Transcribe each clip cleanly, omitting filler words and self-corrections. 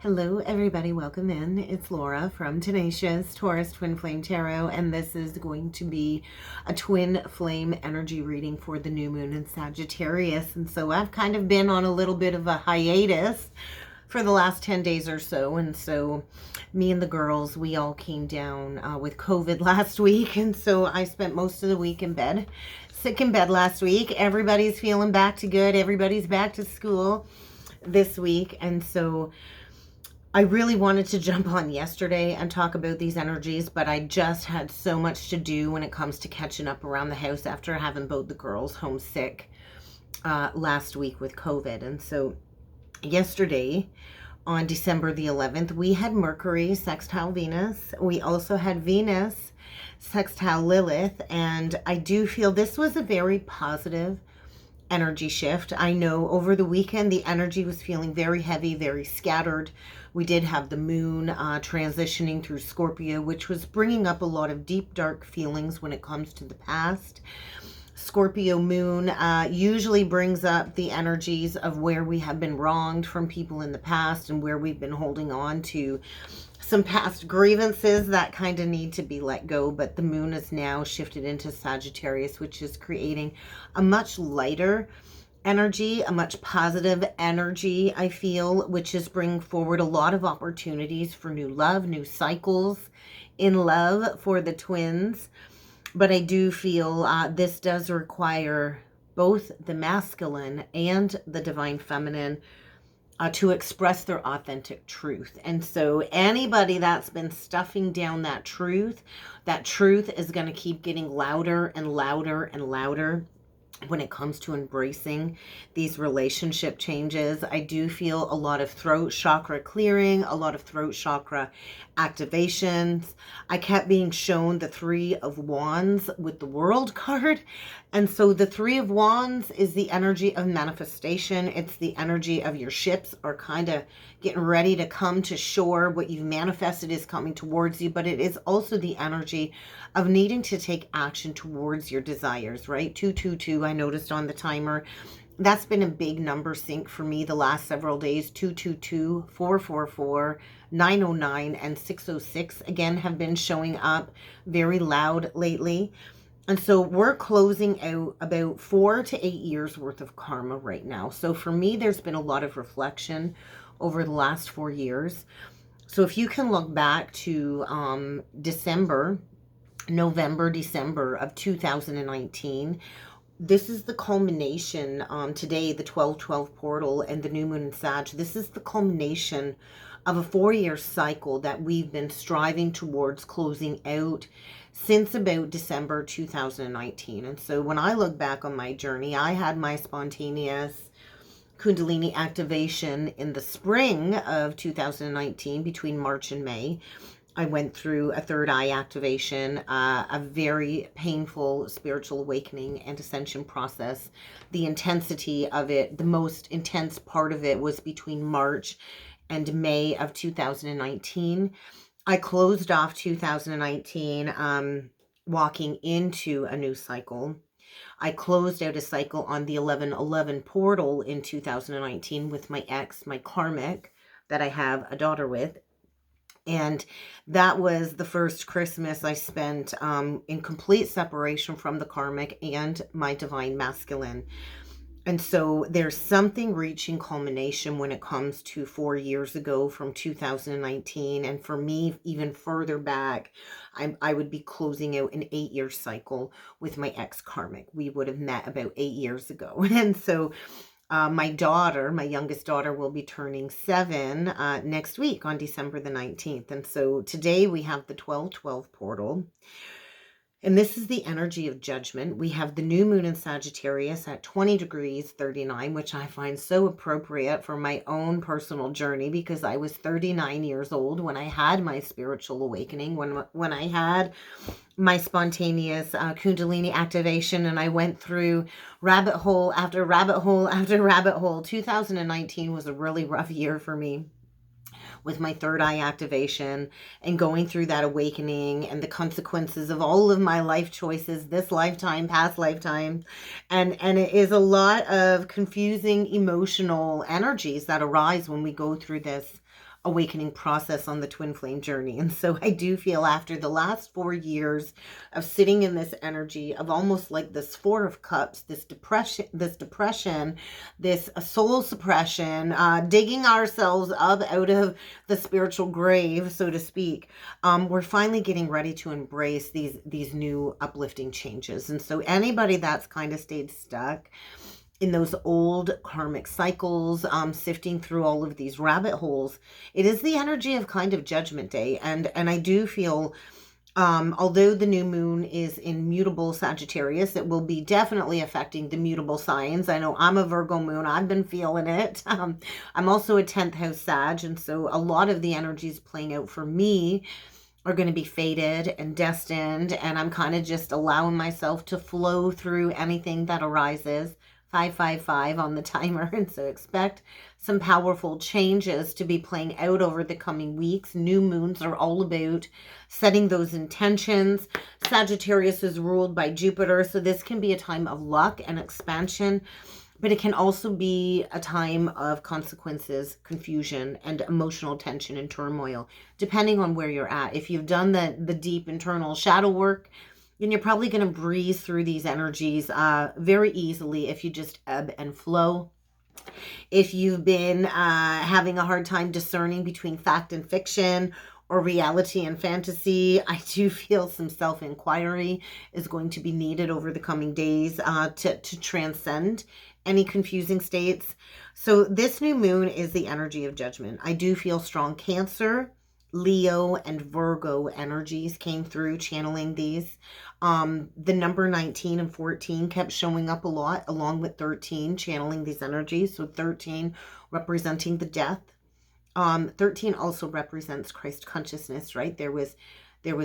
Hello everybody, welcome in. It's Laura from Tenacious Taurus Twin Flame Tarot, and this is going to be a twin flame energy reading for the new moon in Sagittarius. And so I've kind of been on a little bit of a hiatus for the last 10 days or so, and so me and the girls, we all came down with COVID last week, and so I spent most of the week in bed, sick in bed last week. Everybody's feeling back to good, everybody's back to school this week, and so I really wanted to jump on yesterday and talk about these energies, but I just had so much to do when it comes to catching up around the house after having both the girls homesick last week with COVID. And so yesterday, on December the 11th, we had Mercury sextile Venus. We also had Venus sextile Lilith, and I do feel this was a very positive energy shift. I know over the weekend the energy was feeling very heavy, very scattered. We did have the moon transitioning through Scorpio, which was bringing up a lot of deep, dark feelings when it comes to the past. Scorpio moon usually brings up the energies of where we have been wronged from people in the past and where we've been holding on to some past grievances that kind of need to be let go. But the moon is now shifted into Sagittarius, which is creating a much lighter energy, a much positive energy, I feel, which is bringing forward a lot of opportunities for new love, new cycles in love for the twins. But I do feel this does require both the masculine and the divine feminine to express their authentic truth. And so anybody that's been stuffing down that truth is going to keep getting louder and louder and louder when it comes to embracing these relationship changes. I do feel a lot of throat chakra clearing, a lot of throat chakra activations. I kept being shown the Three of Wands with the World card. And so the Three of Wands is the energy of manifestation. It's the energy of your ships are kind of getting ready to come to shore. What you've manifested is coming towards you, but it is also the energy of needing to take action towards your desires, right? 222, I noticed on the timer. That's been a big number sync for me the last several days. 222, 444, 909, and 606 again have been showing up very loud lately. And so we're closing out about 4 to 8 years worth of karma right now. So for me, there's been a lot of reflection over the last 4 years. So if you can look back to November, December of 2019, this is the culmination today, the 12/12 portal and the new moon in Sag. This is the culmination of a 4-year cycle that we've been striving towards closing out since about December 2019. And so when I look back on my journey, I had my spontaneous Kundalini activation in the spring of 2019 between March and May. I went through a third eye activation, a very painful spiritual awakening and ascension process. The intensity of it, the most intense part of it was between March and May of 2019. I closed off 2019 walking into a new cycle. I closed out a cycle on the 11/11 portal in 2019 with my ex, my Karmic, that I have a daughter with. And that was the first Christmas I spent in complete separation from the Karmic and my divine masculine. And so there's something reaching culmination when it comes to 4 years ago from 2019. And for me, even further back, I would be closing out an 8-year cycle with my ex-Karmic. We would have met about 8 years ago. And so my daughter, my youngest daughter, will be turning 7 next week on December the 19th. And so today we have the 12/12 portal. And this is the energy of judgment. We have the new moon in Sagittarius at 20 degrees 39, which I find so appropriate for my own personal journey because I was 39 years old when I had my spiritual awakening, when I had my spontaneous Kundalini activation, and I went through rabbit hole after rabbit hole after rabbit hole. 2019 was a really rough year for me with my third eye activation and going through that awakening and the consequences of all of my life choices, this lifetime, past lifetime. And it is a lot of confusing emotional energies that arise when we go through this awakening process on the twin flame journey. And so I do feel after the last 4 years of sitting in this energy of almost like this Four of Cups, this depression, this soul suppression, digging ourselves up out of the spiritual grave, so to speak, we're finally getting ready to embrace these new uplifting changes. And so anybody that's kind of stayed stuck in those old karmic cycles, sifting through all of these rabbit holes, it is the energy of kind of Judgment Day. And I do feel, although the new moon is in mutable Sagittarius, it will be definitely affecting the mutable signs. I know I'm a Virgo moon. I've been feeling it. I'm also a 10th house Sag. And so a lot of the energies playing out for me are going to be fated and destined. And I'm kind of just allowing myself to flow through anything that arises. 555 on the timer. And so expect some powerful changes to be playing out over the coming weeks. New moons are all about setting those intentions. Sagittarius is ruled by Jupiter, so this can be a time of luck and expansion, but it can also be a time of consequences, confusion, and emotional tension and turmoil, depending on where you're at. If you've done the deep internal shadow work, and you're probably going to breeze through these energies very easily if you just ebb and flow. If you've been having a hard time discerning between fact and fiction or reality and fantasy, I do feel some self-inquiry is going to be needed over the coming days to transcend any confusing states. So this new moon is the energy of Judgment. I do feel strong Cancer, Leo, and Virgo energies came through channeling these. The number 19 and 14 kept showing up a lot, along with 13 channeling these energies. So 13 representing the death. 13 also represents Christ consciousness, right? There was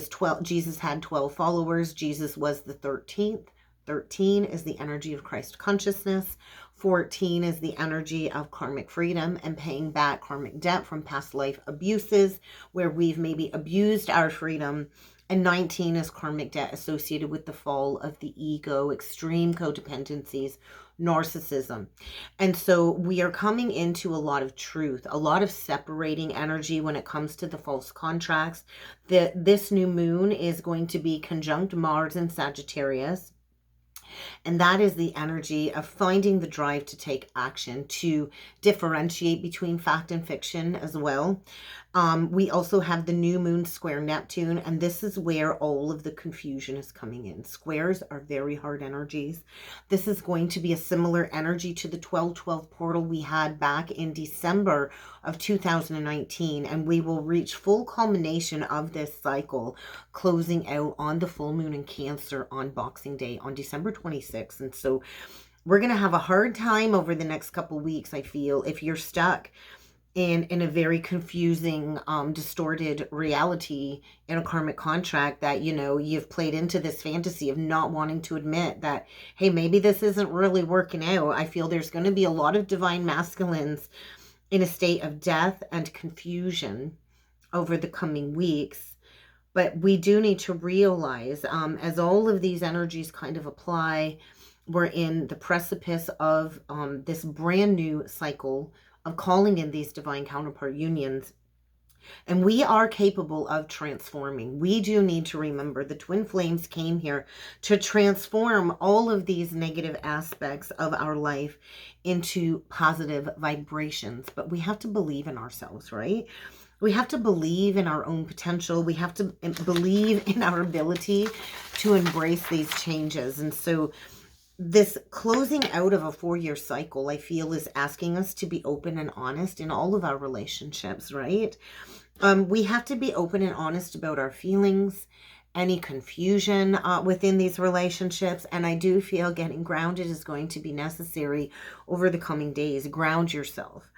12. Jesus had 12 followers. Jesus was the 13th. 13 is the energy of Christ consciousness. 14 is the energy of karmic freedom and paying back karmic debt from past life abuses where we've maybe abused our freedom. And 19 is karmic debt associated with the fall of the ego, extreme codependencies, narcissism. And so we are coming into a lot of truth, a lot of separating energy when it comes to the false contracts. This new moon is going to be conjunct Mars in Sagittarius. And that is the energy of finding the drive to take action, to differentiate between fact and fiction as well. We also have the new moon square Neptune, and this is where all of the confusion is coming in. Squares are very hard energies. This is going to be a similar energy to the 12/12 portal we had back in December of 2019, and we will reach full culmination of this cycle, closing out on the full moon in Cancer on Boxing Day on December 26th. And so we're going to have a hard time over the next couple weeks, I feel, if you're stuck in a very confusing, distorted reality in a karmic contract that, you know, you've played into this fantasy of not wanting to admit that, hey, maybe this isn't really working out. I feel there's going to be a lot of divine masculines in a state of death and confusion over the coming weeks. But we do need to realize, as all of these energies kind of apply, we're in the precipice of this brand new cycle of calling in these divine counterpart unions. And we are capable of transforming. We do need to remember the twin flames came here to transform all of these negative aspects of our life into positive vibrations. But we have to believe in ourselves, right? We have to believe in our own potential. We have to believe in our ability to embrace these changes. And so this closing out of a 4-year cycle, I feel, is asking us to be open and honest in all of our relationships, right? We have to be open and honest about our feelings, any confusion within these relationships. And I do feel getting grounded is going to be necessary over the coming days. Ground yourself.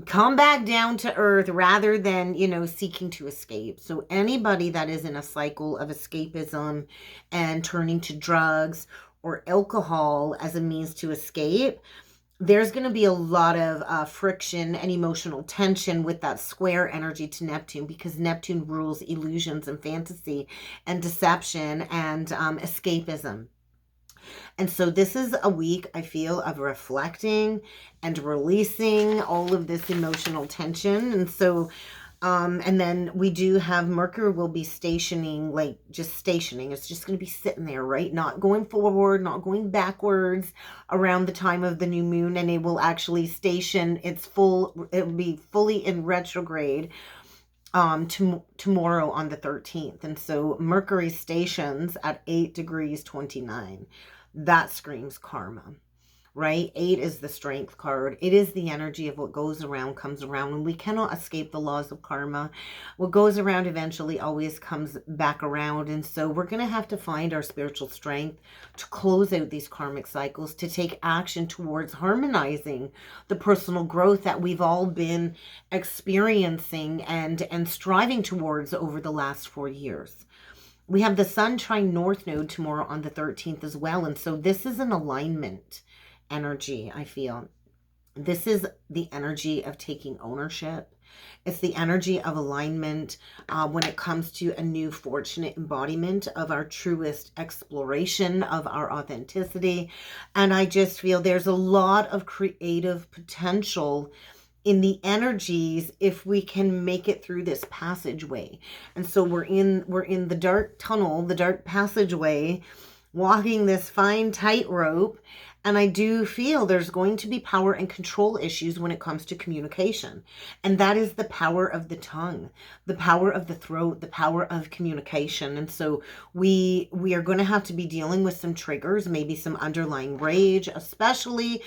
Come back down to earth rather than, you know, seeking to escape. So anybody that is in a cycle of escapism and turning to drugs or alcohol as a means to escape, there's going to be a lot of friction and emotional tension with that square energy to Neptune, because Neptune rules illusions and fantasy and deception and escapism. And so this is a week, I feel, of reflecting and releasing all of this emotional tension. And so, and then we do have Mercury will be stationing, like just stationing. It's just going to be sitting there, right? Not going forward, not going backwards around the time of the new moon. And it will actually station it will be fully in retrograde tomorrow on the 13th. And so Mercury stations at 8 degrees 29. That screams karma, right? 8 is the strength card. It is the energy of what goes around comes around, and we cannot escape the laws of karma. What goes around eventually always comes back around. And so we're going to have to find our spiritual strength to close out these karmic cycles, to take action towards harmonizing the personal growth that we've all been experiencing and striving towards over the last 4 years. We have the Sun trine North Node tomorrow on the 13th as well. And so this is an alignment energy, I feel. This is the energy of taking ownership. It's the energy of alignment when it comes to a new fortunate embodiment of our truest exploration of our authenticity. And I just feel there's a lot of creative potential in the energies if we can make it through this passageway. And so we're in the dark tunnel, the dark passageway, walking this fine tightrope. And I do feel there's going to be power and control issues when it comes to communication. And that is the power of the tongue, the power of the throat, the power of communication. And so we are going to have to be dealing with some triggers, maybe some underlying rage, especially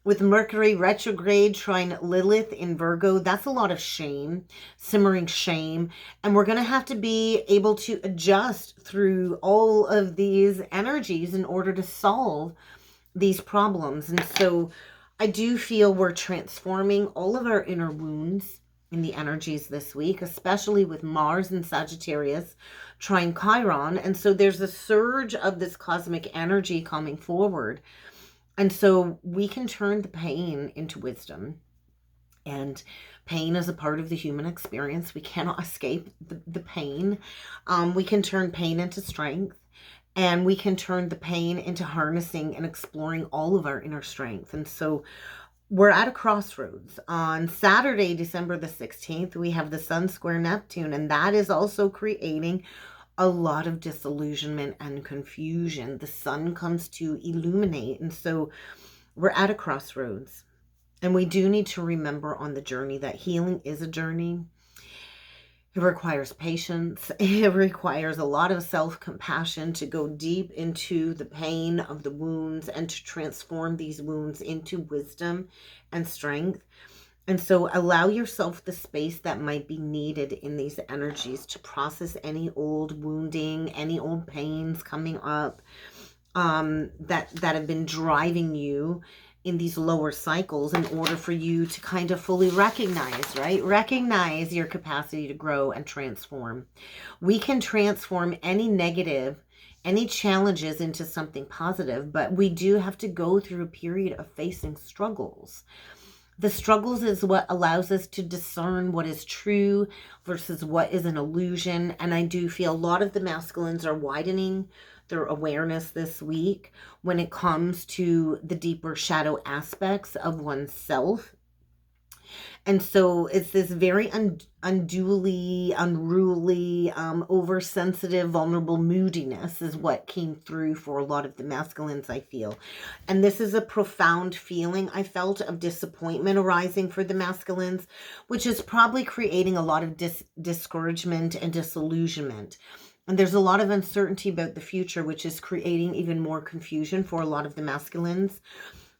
with Mercury retrograde trine Lilith in Virgo. That's a lot of shame, simmering shame. And we're going to have to be able to adjust through all of these energies in order to solve these problems. And so I do feel we're transforming all of our inner wounds in the energies this week, especially with Mars and Sagittarius trine Chiron. And so there's a surge of this cosmic energy coming forward. And so we can turn the pain into wisdom. And pain is a part of the human experience. We cannot escape the pain. We can turn pain into strength. And we can turn the pain into harnessing and exploring all of our inner strength. And so we're at a crossroads. On Saturday, December the 16th, we have the Sun square Neptune. And that is also creating a lot of disillusionment and confusion. The sun comes to illuminate. And so we're at a crossroads. And we do need to remember on the journey that healing is a journey. It requires patience. It requires a lot of self-compassion to go deep into the pain of the wounds and to transform these wounds into wisdom and strength. And so allow yourself the space that might be needed in these energies to process any old wounding, any old pains coming up that have been driving you in these lower cycles in order for you to kind of fully recognize, right? Recognize your capacity to grow and transform. We can transform any negative, any challenges into something positive, but we do have to go through a period of facing struggles. The struggles is what allows us to discern what is true versus what is an illusion. And I do feel a lot of the masculines are widening their awareness this week when it comes to the deeper shadow aspects of oneself. And so it's this very unduly, unruly, oversensitive, vulnerable moodiness is what came through for a lot of the masculines, I feel. And this is a profound feeling I felt of disappointment arising for the masculines, which is probably creating a lot of discouragement and disillusionment. And there's a lot of uncertainty about the future, which is creating even more confusion for a lot of the masculines.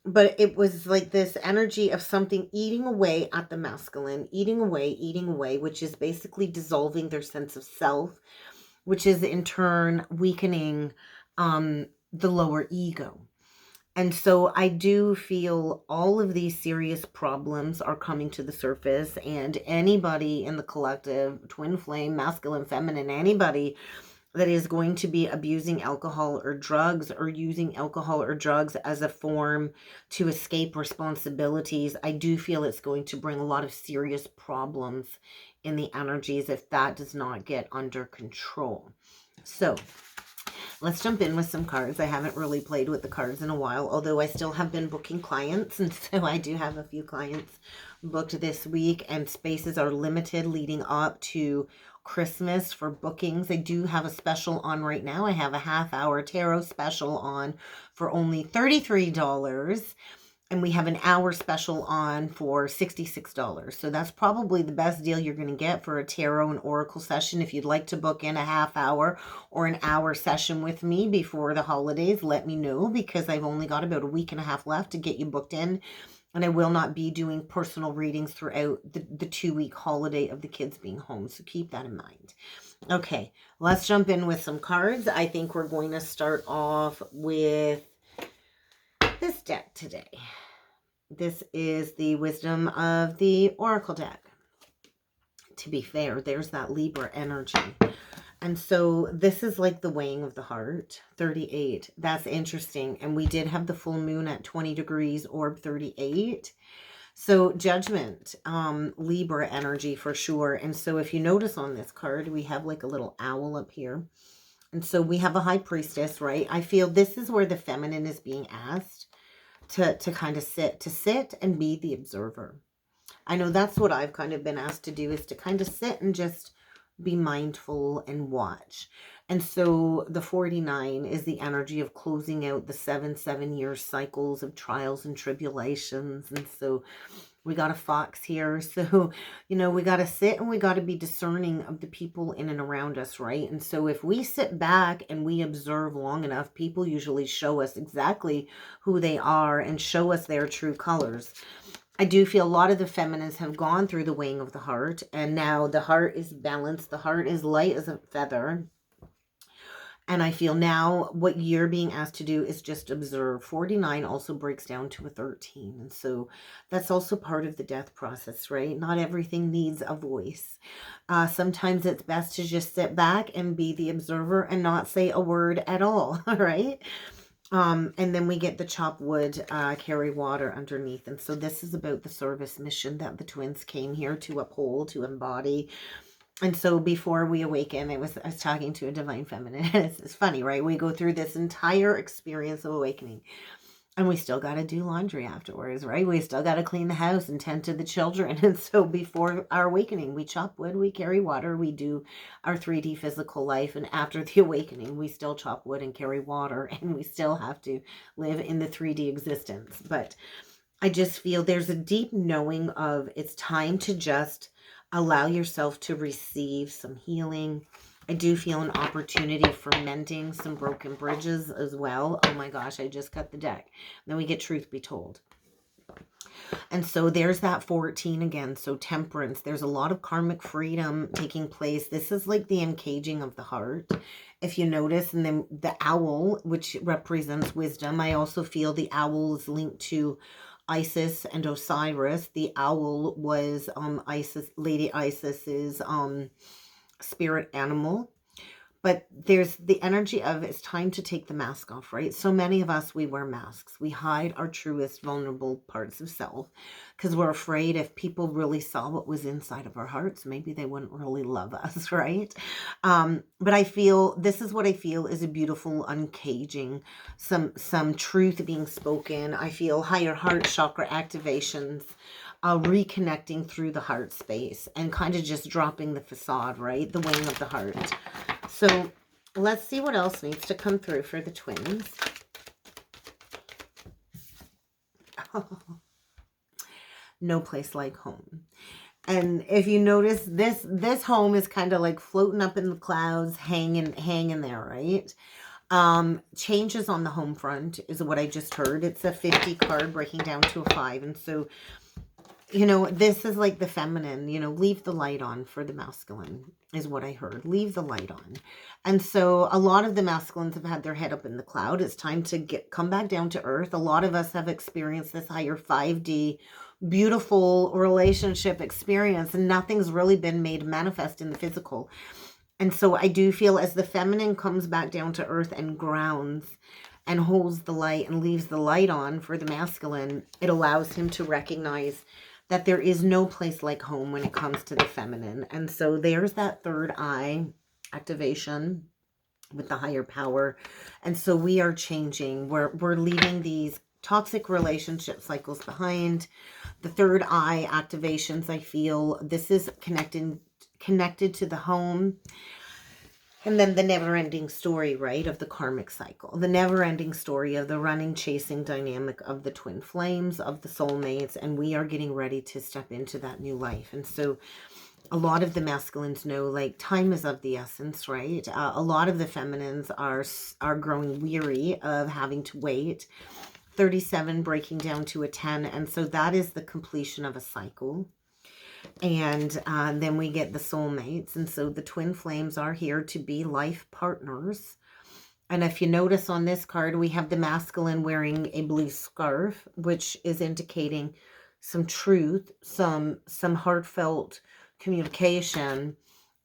But it was like this energy of something eating away at the masculine, eating away, which is basically dissolving their sense of self, which is in turn weakening the lower ego. And so I do feel all of these serious problems are coming to the surface, and anybody in the collective, twin flame, masculine, feminine, anybody that is going to be abusing alcohol or drugs or using alcohol or drugs as a form to escape responsibilities, I do feel it's going to bring a lot of serious problems in the energies if that does not get under control. So let's jump in with some cards. I haven't really played with the cards in a while, although I still have been booking clients. And so I do have a few clients booked this week, and spaces are limited leading up to Christmas for bookings. I do have a special on right now. I have a half-hour tarot special on for only $33. And we have an hour special on for $66. So that's probably the best deal you're going to get for a tarot and oracle session. If you'd like to book in a half hour or an hour session with me before the holidays, let me know, because I've only got about a week and a half left to get you booked in. And I will not be doing personal readings throughout the 2-week holiday of the kids being home. So keep that in mind. Okay, let's jump in with some cards. I think we're going to start off with this deck today. This is the Wisdom of the Oracle deck. To be fair, there's that Libra energy. And so this is like the weighing of the heart, 38. That's interesting. And we did have the full moon at 20 degrees, orb 38. So judgment, Libra energy for sure. And so if you notice on this card, we have like a little owl up here. And so we have a high priestess, right? I feel this is where the feminine is being asked to kind of sit and be the observer. I know that's what I've kind of been asked to do, is to kind of sit and just be mindful and watch. And so the 49 is the energy of closing out the 7-year cycles of trials and tribulations. And so we got a fox here. So, you know, we got to sit and we got to be discerning of the people in and around us, right? And so if we sit back and we observe long enough, people usually show us exactly who they are and show us their true colors. I do feel a lot of the feminines have gone through the weighing of the heart, and now the heart is balanced. The heart is light as a feather. And I feel now what you're being asked to do is just observe. 49 also breaks down to a 13. And so that's also part of the death process, right? Not everything needs a voice. Sometimes it's best to just sit back and be the observer and not say a word at all, right? And then we get the chop wood, carry water underneath. And so this is about the service mission that the twins came here to uphold, to embody. And so before we awaken, I was talking to a divine feminine. It's funny, right? We go through this entire experience of awakening, and we still got to do laundry afterwards, right? We still got to clean the house and tend to the children. And so before our awakening, we chop wood, we carry water, we do our 3D physical life. And after the awakening, we still chop wood and carry water, and we still have to live in the 3D existence. But I just feel there's a deep knowing of it's time to just allow yourself to receive some healing. I do feel an opportunity for mending some broken bridges as well. Oh my gosh, I just cut the deck. Then we get truth be told. And so there's that 14 again. So temperance, there's a lot of karmic freedom taking place. This is like the uncaging of the heart, if you notice. And then the owl, which represents wisdom. I also feel the owl is linked to Isis and Osiris. The owl was Lady Isis's spirit animal. But there's the energy of it's time to take the mask off, right? So many of us, we wear masks. We hide our truest vulnerable parts of self because we're afraid if people really saw what was inside of our hearts, maybe they wouldn't really love us, right? But I feel, this is what I feel is a beautiful uncaging, some truth being spoken. I feel higher heart chakra activations, reconnecting through the heart space and kind of just dropping the facade, right? The weighing of the heart. So let's see what else needs to come through for the twins. Oh, no place like home. And if you notice, this home is kind of like floating up in the clouds, hanging there, right? Changes on the home front is what I just heard. It's a 50 card breaking down to a 5. And so, you know, this is like the feminine, you know, leave the light on for the masculine is what I heard. Leave the light on. And so a lot of the masculines have had their head up in the cloud. It's time to come back down to earth. A lot of us have experienced this higher 5D, beautiful relationship experience, and nothing's really been made manifest in the physical. And so I do feel as the feminine comes back down to earth and grounds and holds the light and leaves the light on for the masculine, it allows him to recognize that there is no place like home when it comes to the feminine. And so there's that third eye activation. with the higher power. And so we are changing. We're leaving these toxic relationship cycles behind. The third eye activations, I feel this is connected to the home. And then the never-ending story, right, of the karmic cycle. The never-ending story of the running, chasing dynamic of the twin flames, of the soulmates, and we are getting ready to step into that new life. And so a lot of the masculines know, like, time is of the essence, right? A lot of the feminines are growing weary of having to wait. 37 breaking down to a 10, and so that is the completion of a cycle. And then we get the soulmates, and so the twin flames are here to be life partners. And if you notice on this card, we have the masculine wearing a blue scarf, which is indicating some truth, some heartfelt communication,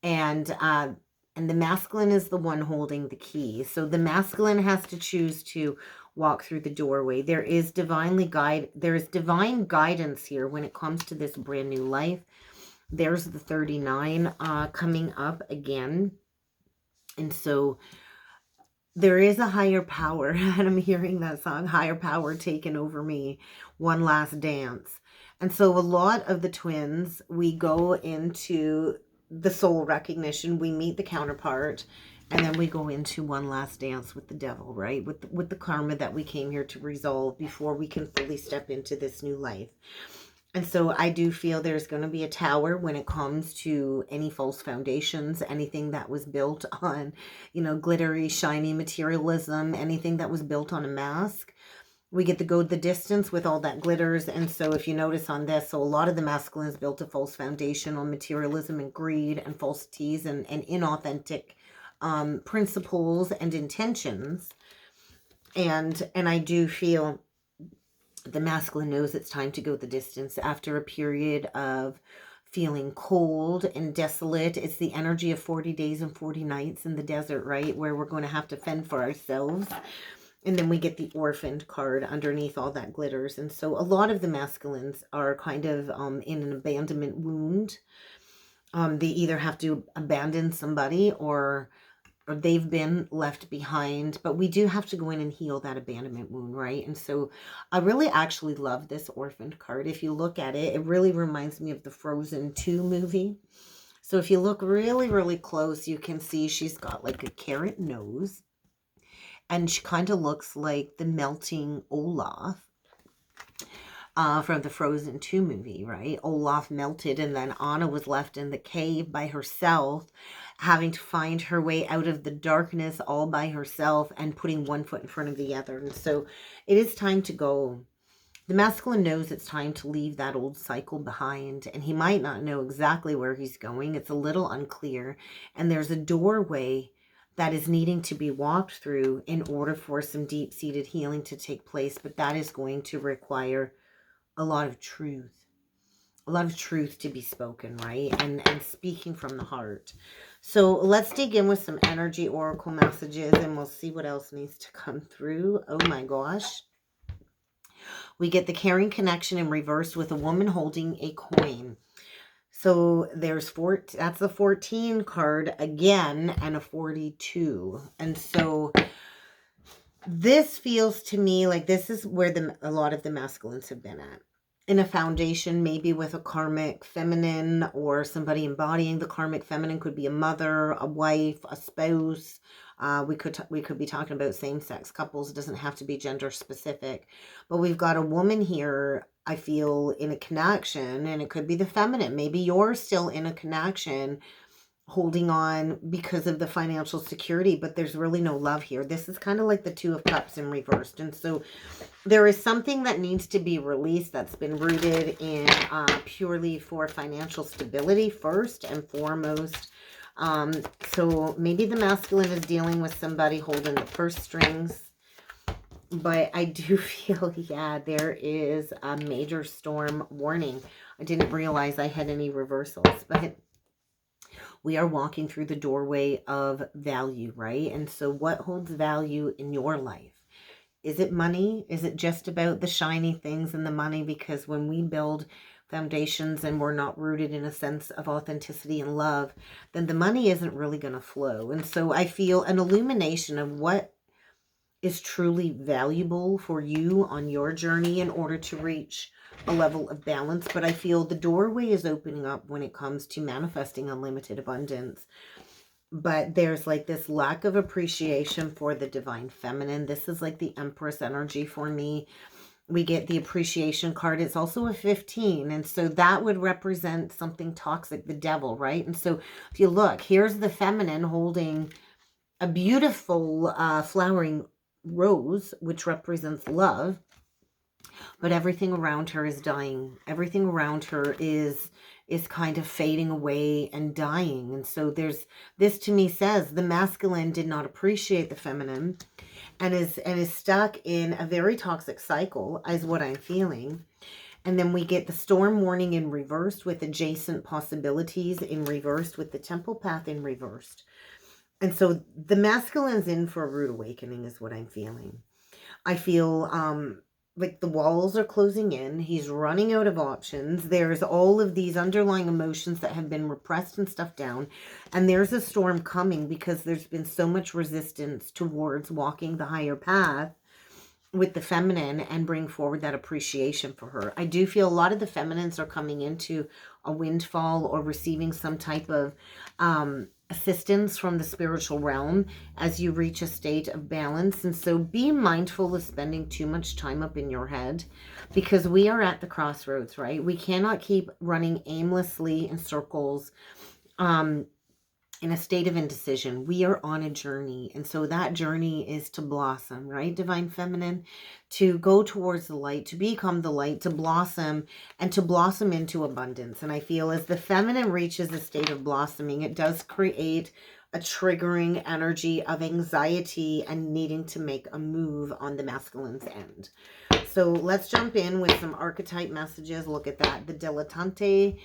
and the masculine is the one holding the key. So the masculine has to choose to walk through the doorway. There is divine guidance here when it comes to this brand new life. There's the 39 coming up again. And so there is a higher power, and I'm hearing that song, higher power taken over me, one last dance. And so a lot of the twins, we go into the soul recognition, we meet the counterpart, and then we go into one last dance with the devil, right? With the karma that we came here to resolve before we can fully step into this new life. And so I do feel there's going to be a tower when it comes to any false foundations, anything that was built on, you know, glittery, shiny materialism, anything that was built on a mask. We get to go the distance with all that glitters. And so if you notice on this, so a lot of the masculines built a false foundation on materialism and greed and falsities and inauthentic principles and intentions. And I do feel the masculine knows it's time to go the distance after a period of feeling cold and desolate. It's the energy of 40 days and 40 nights in the desert, right? Where we're going to have to fend for ourselves. And then we get the orphaned card underneath all that glitters. And so a lot of the masculines are kind of in an abandonment wound. They either have to abandon somebody or they've been left behind, but we do have to go in and heal that abandonment wound, right? And so I really actually love this orphaned card. If you look at it, it really reminds me of the Frozen 2 movie. So if you look really, really close, you can see she's got like a carrot nose, and she kind of looks like the melting Olaf from the Frozen 2 movie, right? Olaf melted, and then Anna was left in the cave by herself, having to find her way out of the darkness all by herself and putting one foot in front of the other. And so it is time to go. The masculine knows it's time to leave that old cycle behind, and he might not know exactly where he's going. It's a little unclear, and there's a doorway that is needing to be walked through in order for some deep-seated healing to take place, but that is going to require a lot of truth to be spoken, right? And speaking from the heart. So let's dig in with some energy oracle messages, and we'll see what else needs to come through. Oh my gosh. We get the caring connection in reverse with a woman holding a coin. So there's that's the 14 card again, and a 42. And so this feels to me like this is where a lot of the masculines have been at. In a foundation, maybe with a karmic feminine or somebody embodying the karmic feminine. Could be a mother, a wife, a spouse. We could be talking about same-sex couples. It doesn't have to be gender specific. But we've got a woman here, I feel, in a connection, and it could be the feminine. Maybe you're still in a connection holding on because of the financial security, but there's really no love here. This is kind of like the Two of Cups in reversed. And so there is something that needs to be released that's been rooted in purely for financial stability first and foremost. So maybe the masculine is dealing with somebody holding the purse strings. But I do feel, yeah, there is a major storm warning. I didn't realize I had any reversals, but we are walking through the doorway of value, right? And so what holds value in your life? Is it money? Is it just about the shiny things and the money? Because when we build foundations and we're not rooted in a sense of authenticity and love, then the money isn't really going to flow. And so I feel an illumination of what is truly valuable for you on your journey in order to reach a level of balance. But I feel the doorway is opening up when it comes to manifesting unlimited abundance. But there's like this lack of appreciation for the divine feminine. This is like the Empress energy for me. We get the appreciation card. It's also a 15. And so that would represent something toxic, the devil, right? And so if you look, here's the feminine holding a beautiful flowering rose, which represents love. But everything around her is dying. Everything around her is kind of fading away and dying. And so there's, this to me says the masculine did not appreciate the feminine and is stuck in a very toxic cycle, is what I'm feeling. And then we get the storm warning in reversed with adjacent possibilities in reversed with the temple path in reversed. And so the masculine's in for a rude awakening is what I'm feeling. I feel like the walls are closing in. He's running out of options. There's all of these underlying emotions that have been repressed and stuffed down. And there's a storm coming because there's been so much resistance towards walking the higher path with the feminine and bring forward that appreciation for her. I do feel a lot of the feminines are coming into a windfall or receiving some type of assistance from the spiritual realm as you reach a state of balance. And so be mindful of spending too much time up in your head, because we are at the crossroads, right? We cannot keep running aimlessly in circles in a state of indecision. We are on a journey. And so that journey is to blossom, right? Divine feminine, to go towards the light, to become the light, to blossom, and to blossom into abundance. And I feel as the feminine reaches a state of blossoming, it does create a triggering energy of anxiety and needing to make a move on the masculine's end. So let's jump in with some archetype messages. Look at that. The dilettante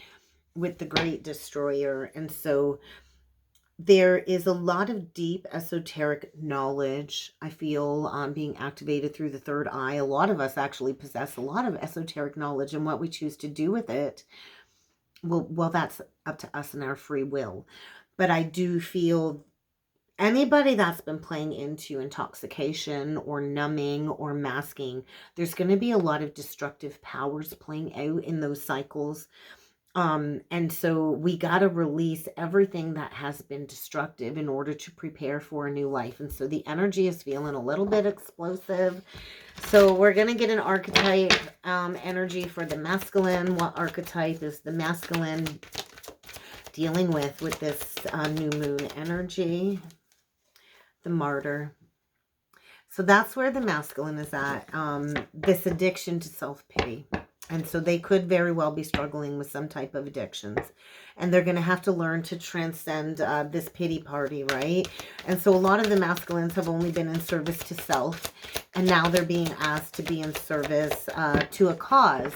with the great destroyer. And so there is a lot of deep esoteric knowledge, I feel, being activated through the third eye. A lot of us actually possess a lot of esoteric knowledge, and what we choose to do with it, well, that's up to us and our free will. But I do feel anybody that's been playing into intoxication or numbing or masking, there's going to be a lot of destructive powers playing out in those cycles. And so we got to release everything that has been destructive in order to prepare for a new life. And so the energy is feeling a little bit explosive. So we're going to get an archetype energy for the masculine. What archetype is the masculine dealing with this new moon energy? The martyr. So that's where the masculine is at. This addiction to self-pity. And so they could very well be struggling with some type of addictions. And they're going to have to learn to transcend this pity party, right? And so a lot of the masculines have only been in service to self. And now they're being asked to be in service to a cause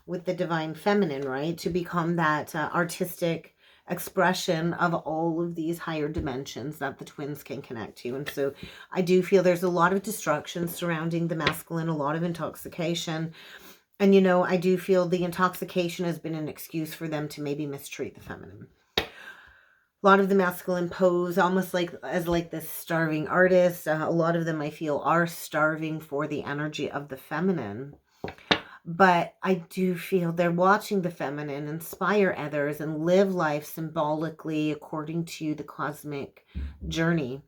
with the divine feminine, right? To become that artistic expression of all of these higher dimensions that the twins can connect to. And so I do feel there's a lot of destruction surrounding the masculine, a lot of intoxication. And, you know, I do feel the intoxication has been an excuse for them to maybe mistreat the feminine. A lot of the masculine pose almost like as like this starving artist. A lot of them I feel are starving for the energy of the feminine. But I do feel they're watching the feminine inspire others and live life symbolically according to the cosmic journey.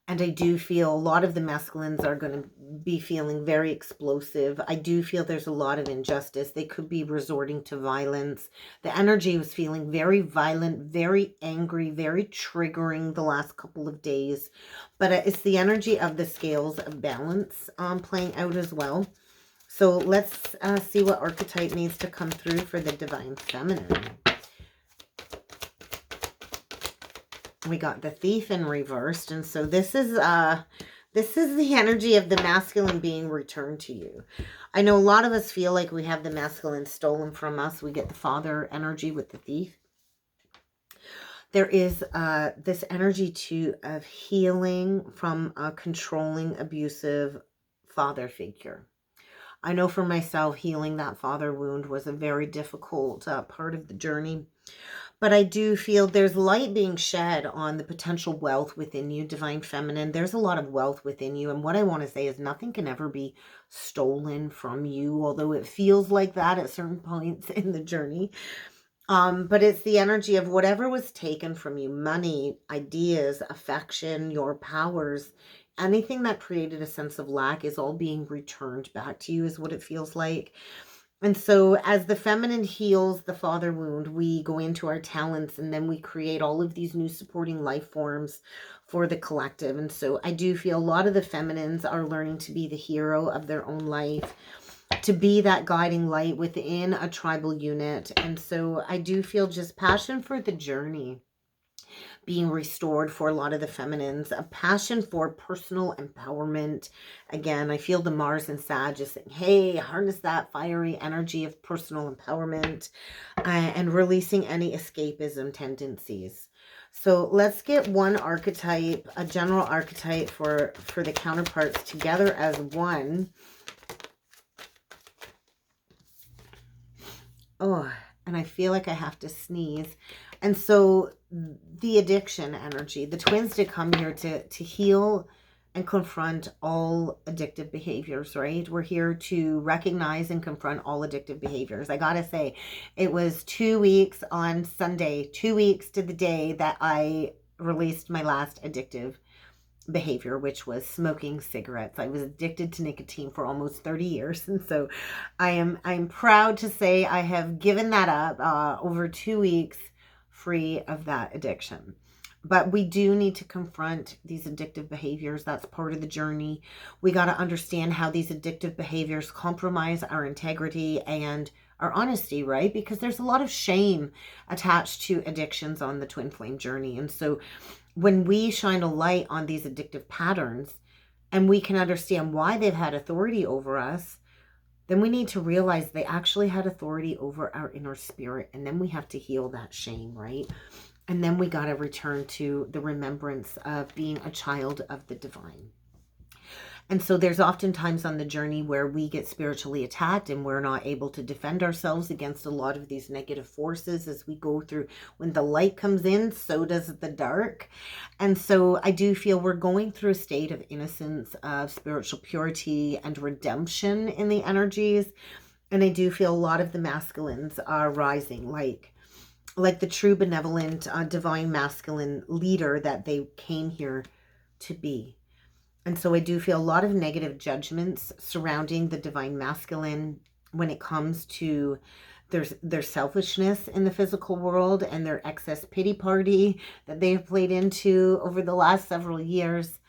And I do feel a lot of the masculines are going to be feeling very explosive. I do feel there's a lot of injustice. They could be resorting to violence. The energy was feeling very violent, very angry, very triggering the last couple of days. But it's the energy of the scales of balance playing out as well. So let's see what archetype needs to come through for the divine feminine. We got the thief in reversed, and so this is the energy of the masculine being returned to you. I know a lot of us feel like we have the masculine stolen from us. We get the father energy with the thief. There is this energy too of healing from a controlling, abusive father figure. I know for myself, healing that father wound was a very difficult part of the journey. But I do feel there's light being shed on the potential wealth within you, Divine Feminine. There's a lot of wealth within you. And what I want to say is nothing can ever be stolen from you, although it feels like that at certain points in the journey. But it's the energy of whatever was taken from you, money, ideas, affection, your powers, anything that created a sense of lack is all being returned back to you is what it feels like. And so as the feminine heals the father wound, we go into our talents and then we create all of these new supporting life forms for the collective. And so I do feel a lot of the feminines are learning to be the hero of their own life, to be that guiding light within a tribal unit. And so I do feel just passion for the journey being restored for a lot of the feminines, a passion for personal empowerment. Again, I feel the Mars and Sag is saying, hey, harness that fiery energy of personal empowerment and releasing any escapism tendencies. So let's get one archetype, a general archetype for the counterparts together as one. Oh, and I feel like I have to sneeze. And so the addiction energy, the twins did come here to heal and confront all addictive behaviors, right? We're here to recognize and confront all addictive behaviors. I gotta say, it was 2 weeks on Sunday, 2 weeks to the day that I released my last addictive behavior, which was smoking cigarettes. I was addicted to nicotine for almost 30 years. And so I'm proud to say I have given that up over 2 weeks free of that addiction. But we do need to confront these addictive behaviors. That's part of the journey. We got to understand how these addictive behaviors compromise our integrity and our honesty, right? Because there's a lot of shame attached to addictions on the twin flame journey. And so when we shine a light on these addictive patterns and we can understand why they've had authority over us, then we need to realize they actually had authority over our inner spirit. And then we have to heal that shame, right? And then we got to return to the remembrance of being a child of the divine. And so there's often times on the journey where we get spiritually attacked and we're not able to defend ourselves against a lot of these negative forces as we go through. When the light comes in, so does the dark. And so I do feel we're going through a state of innocence, of spiritual purity and redemption in the energies. And I do feel a lot of the masculines are rising, like the true benevolent, divine masculine leader that they came here to be. And so I do feel a lot of negative judgments surrounding the divine masculine when it comes to their selfishness in the physical world and their excess pity party that they have played into over the last several years.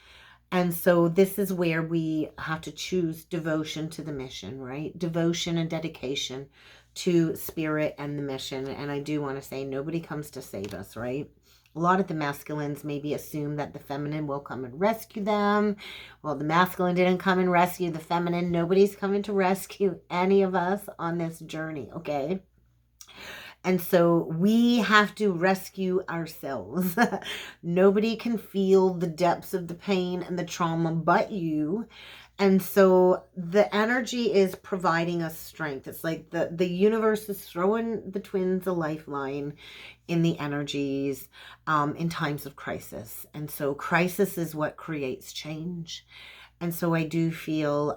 And so this is where we have to choose devotion to the mission, right? Devotion and dedication to spirit and the mission. And I do want to say nobody comes to save us, right? A lot of the masculines maybe assume that the feminine will come and rescue them. Well, the masculine didn't come and rescue the feminine. Nobody's coming to rescue any of us on this journey, okay? And so we have to rescue ourselves. Nobody can feel the depths of the pain and the trauma but you. And so the energy is providing us strength. It's like the universe is throwing the twins a lifeline in the energies in times of crisis. And so crisis is what creates change. And so I do feel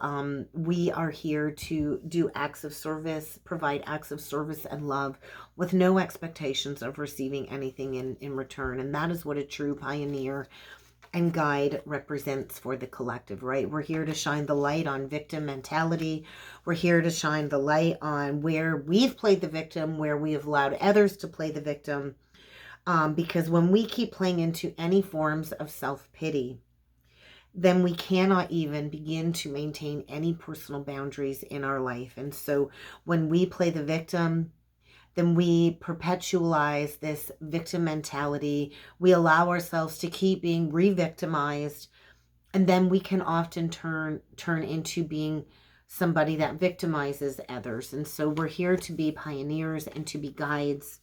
we are here to do acts of service, provide acts of service and love with no expectations of receiving anything in return. And that is what a true pioneer and guide represents for the collective, right? We're here to shine the light on victim mentality. We're here to shine the light on where we've played the victim, where we have allowed others to play the victim. Because when we keep playing into any forms of self-pity, then we cannot even begin to maintain any personal boundaries in our life. And so when we play the victim, then we perpetualize this victim mentality. We allow ourselves to keep being re-victimized. And then we can often turn into being somebody that victimizes others. And so we're here to be pioneers and to be guides.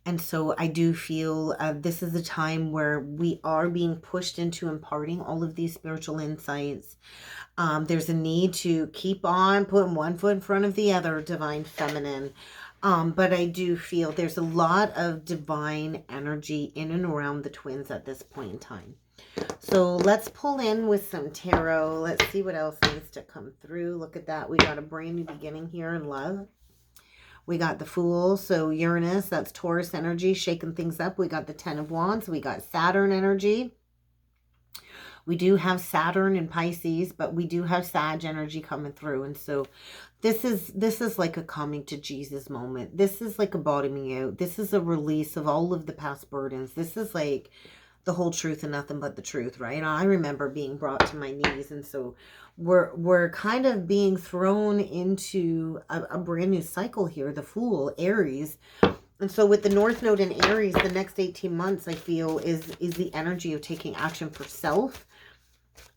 And so I do feel this is a time where we are being pushed into imparting all of these spiritual insights. There's a need to keep on putting one foot in front of the other, divine feminine. But I do feel there's a lot of divine energy in and around the twins at this point in time. So let's pull in with some tarot. Let's see what else needs to come through. Look at that. We got a brand new beginning here in love. We got the Fool, so Uranus, that's Taurus energy, shaking things up. We got the Ten of Wands. We got Saturn energy. We do have Saturn in Pisces, but we do have Sag energy coming through. And so this is like a coming to Jesus moment. This is like a bottoming out. This is a release of all of the past burdens. This is like the whole truth and nothing but the truth, right? I remember being brought to my knees, and so we're kind of being thrown into a brand new cycle here, the Fool, Aries. And so with the North Node in Aries, the next 18 months, I feel, is the energy of taking action for self,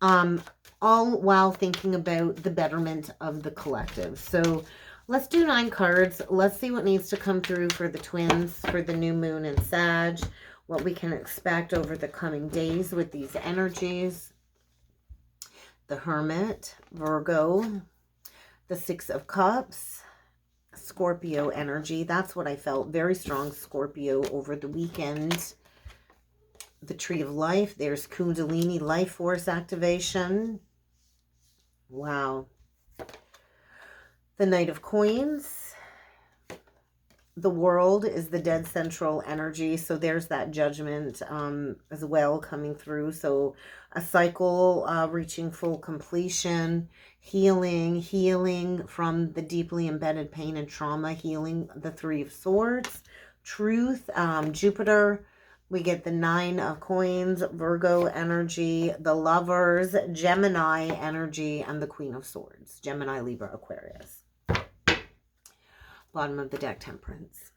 all while thinking about the betterment of the collective. So let's do 9 cards. Let's see what needs to come through for the twins, for the new moon and Sag, what we can expect over the coming days with these energies. The Hermit, Virgo, the Six of Cups, Scorpio energy. That's what I felt. Very strong Scorpio over the weekend. The Tree of Life. There's Kundalini life force activation. Wow. The Knight of Coins. The World is the dead central energy. So there's that judgment as well coming through. So a cycle reaching full completion, healing from the deeply embedded pain and trauma, healing. The Three of Swords, Truth, Jupiter. We get the Nine of Coins, Virgo energy, the Lovers, Gemini energy, and the Queen of Swords, Gemini, Libra, Aquarius. Bottom of the deck, Temperance.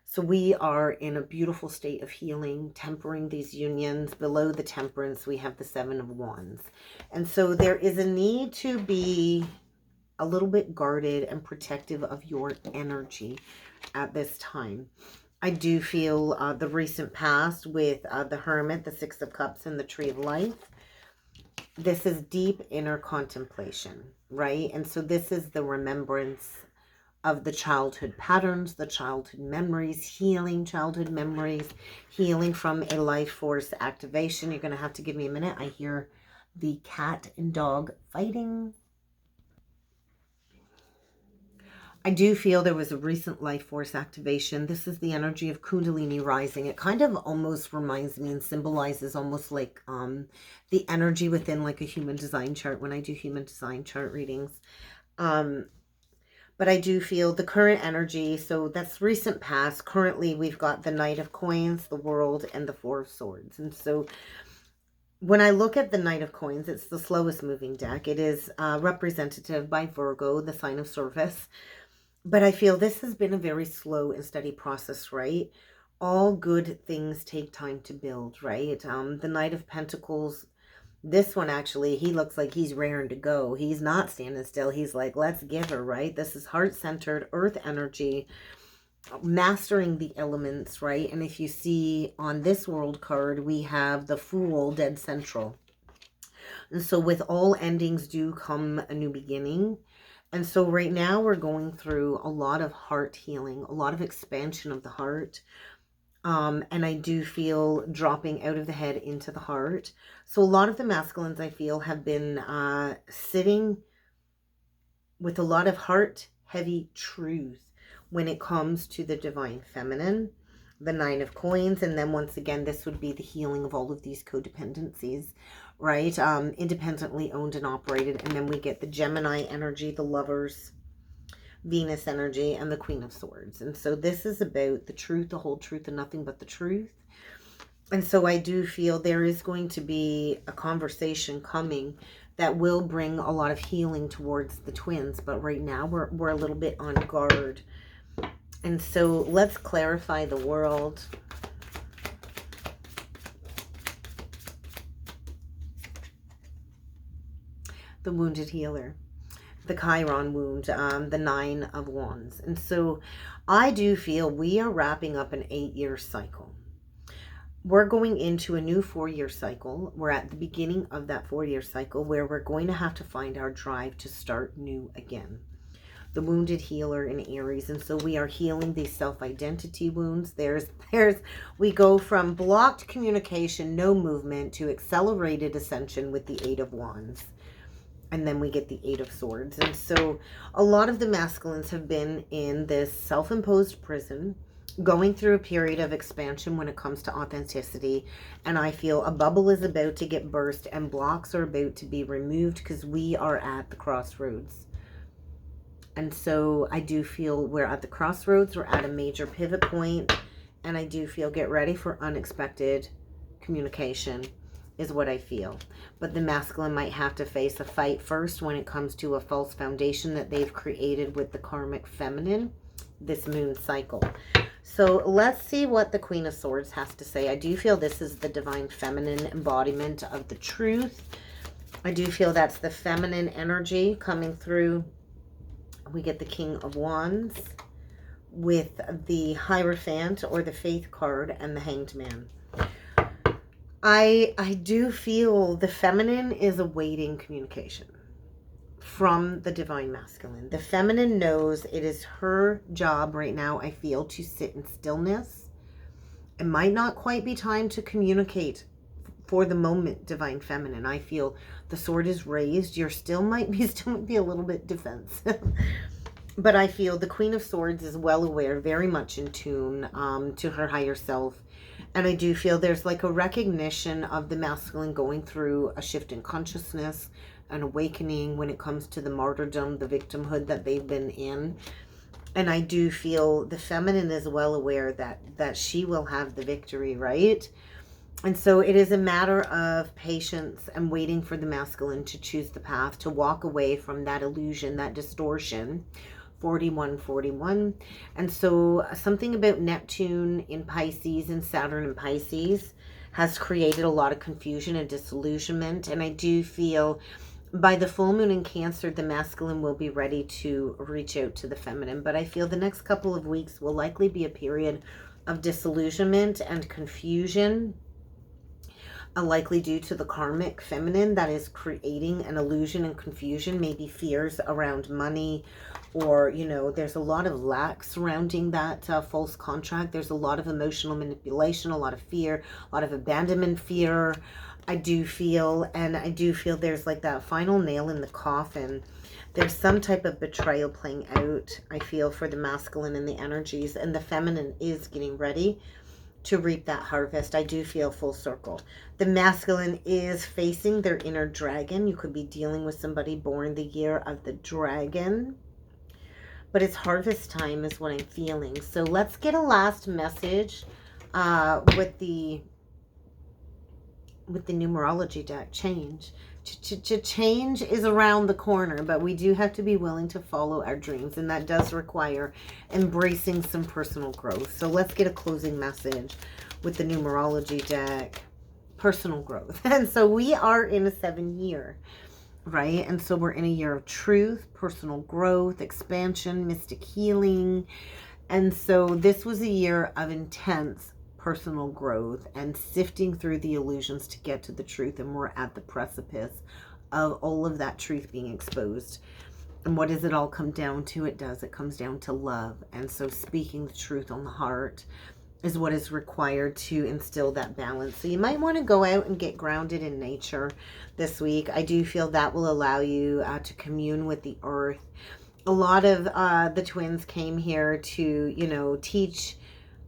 So we are in a beautiful state of healing, tempering these unions. Below the Temperance, we have the Seven of Wands. And so there is a need to be a little bit guarded and protective of your energy at this time. I do feel the recent past with the Hermit, the Six of Cups, and the Tree of Life. This is deep inner contemplation, right? And so this is the remembrance of the childhood patterns, the childhood memories, healing childhood memories, healing from a life force activation. You're going to have to give me a minute. I hear the cat and dog fighting. I do feel there was a recent life force activation. This is the energy of Kundalini rising. It kind of almost reminds me and symbolizes almost like the energy within like a human design chart when I do human design chart readings. But I do feel the current energy, so that's recent past. Currently, we've got the Knight of Coins, the World, and the Four of Swords. And so when I look at the Knight of Coins, it's the slowest moving deck. It is representative by Virgo, the sign of service. But I feel this has been a very slow and steady process, right? All good things take time to build, right? The Knight of Pentacles, this one actually, he looks like he's raring to go. He's not standing still. He's like, let's give her, right? This is heart-centered, earth energy, mastering the elements, right? And if you see on this world card, we have the Fool, dead central. And so with all endings do come a new beginning. And so right now we're going through a lot of heart healing, a lot of expansion of the heart. And I do feel dropping out of the head into the heart. So a lot of the masculines I feel have been sitting with a lot of heart heavy truth when it comes to the divine feminine, the Nine of Coins. And then once again, this would be the healing of all of these codependencies, right? Independently owned and operated. And then we get the Gemini energy, the Lovers, Venus energy, and the Queen of Swords. And so this is about the truth, the whole truth, and nothing but the truth. And so I do feel there is going to be a conversation coming that will bring a lot of healing towards the twins. But right now we're a little bit on guard. And so let's clarify the world. The Wounded Healer. the Chiron wound, the 9 of Wands. And so I do feel we are wrapping up an 8-year cycle. We're going into a new 4-year cycle. We're at the beginning of that 4-year cycle where we're going to have to find our drive to start new again. The wounded healer in Aries, and so we are healing these self-identity wounds. We go from blocked communication, no movement, to accelerated ascension with the 8 of Wands. And then we get the 8 of Swords. And so a lot of the masculines have been in this self-imposed prison, going through a period of expansion when it comes to authenticity. And I feel a bubble is about to get burst and blocks are about to be removed because we are at the crossroads. And so I do feel we're at the crossroads. We're at a major pivot point. And I do feel get ready for unexpected communication is what I feel. But the masculine might have to face a fight first when it comes to a false foundation that they've created with the karmic feminine, this moon cycle. So let's see what the Queen of Swords has to say. I do feel this is the divine feminine embodiment of the truth. I do feel that's the feminine energy coming through. We get the King of Wands with the Hierophant or the Faith card and the Hanged Man. I do feel the feminine is awaiting communication from the divine masculine. The feminine knows it is her job right now, I feel, to sit in stillness. It might not quite be time to communicate for the moment, divine feminine. I feel the sword is raised. You're still might be a little bit defensive. But I feel the Queen of Swords is well aware, very much in tune to her higher self. And I do feel there's like a recognition of the masculine going through a shift in consciousness, an awakening when it comes to the martyrdom, the victimhood that they've been in. And I do feel the feminine is well aware that she will have the victory, right? And so it is a matter of patience and waiting for the masculine to choose the path, to walk away from that illusion, that distortion. 41. And so something about Neptune in Pisces and Saturn in Pisces has created a lot of confusion and disillusionment. And I do feel by the full moon in Cancer, the masculine will be ready to reach out to the feminine. But I feel the next couple of weeks will likely be a period of disillusionment and confusion, likely due to the karmic feminine that is creating an illusion and confusion, maybe fears around money, or, you know, there's a lot of lack surrounding that false contract. There's a lot of emotional manipulation, a lot of fear, a lot of abandonment fear. I do feel there's like that final nail in the coffin. There's some type of betrayal playing out, I feel, for the masculine and the energies, and the feminine is getting ready to reap that harvest. I do feel full circle. The masculine is facing their inner dragon. You could be dealing with somebody born the year of the dragon. But it's harvest time is what I'm feeling. So let's get a last message with the numerology deck. Change. Change is around the corner, but we do have to be willing to follow our dreams, and that does require embracing some personal growth. So let's get a closing message with the numerology deck. Personal growth. And so we are in a 7-year, right? And so we're in a year of truth, personal growth, expansion, mystic healing. And so this was a year of intense personal growth and sifting through the illusions to get to the truth. And we're at the precipice of all of that truth being exposed. And what does it all come down to? It comes down to love. And so speaking the truth on the heart is what is required to instill that balance. So you might want to go out and get grounded in nature this week. I do feel that will allow you to commune with the earth. A lot of the twins came here to, you know, teach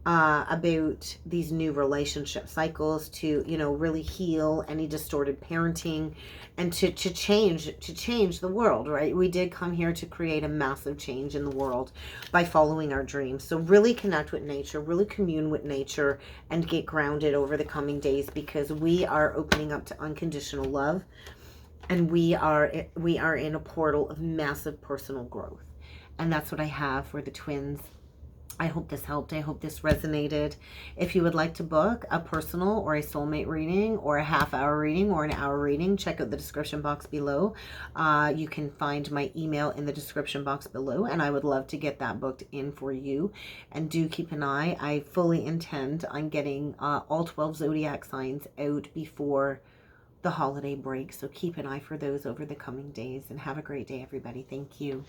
about these new relationship cycles, to, you know, really heal any distorted parenting, and to change the world, right? We did come here to create a massive change in the world by following our dreams. So really connect with nature, really commune with nature, and get grounded over the coming days, because we are opening up to unconditional love, and we are in a portal of massive personal growth. And that's what I have for the twins I hope this helped. I hope this resonated. If you would like to book a personal or a soulmate reading or a half-hour reading or an hour reading, check out the description box below. You can find my email in the description box below, and I would love to get that booked in for you. And do keep an eye. I fully intend on getting all 12 zodiac signs out before the holiday break. So keep an eye for those over the coming days. And have a great day, everybody. Thank you.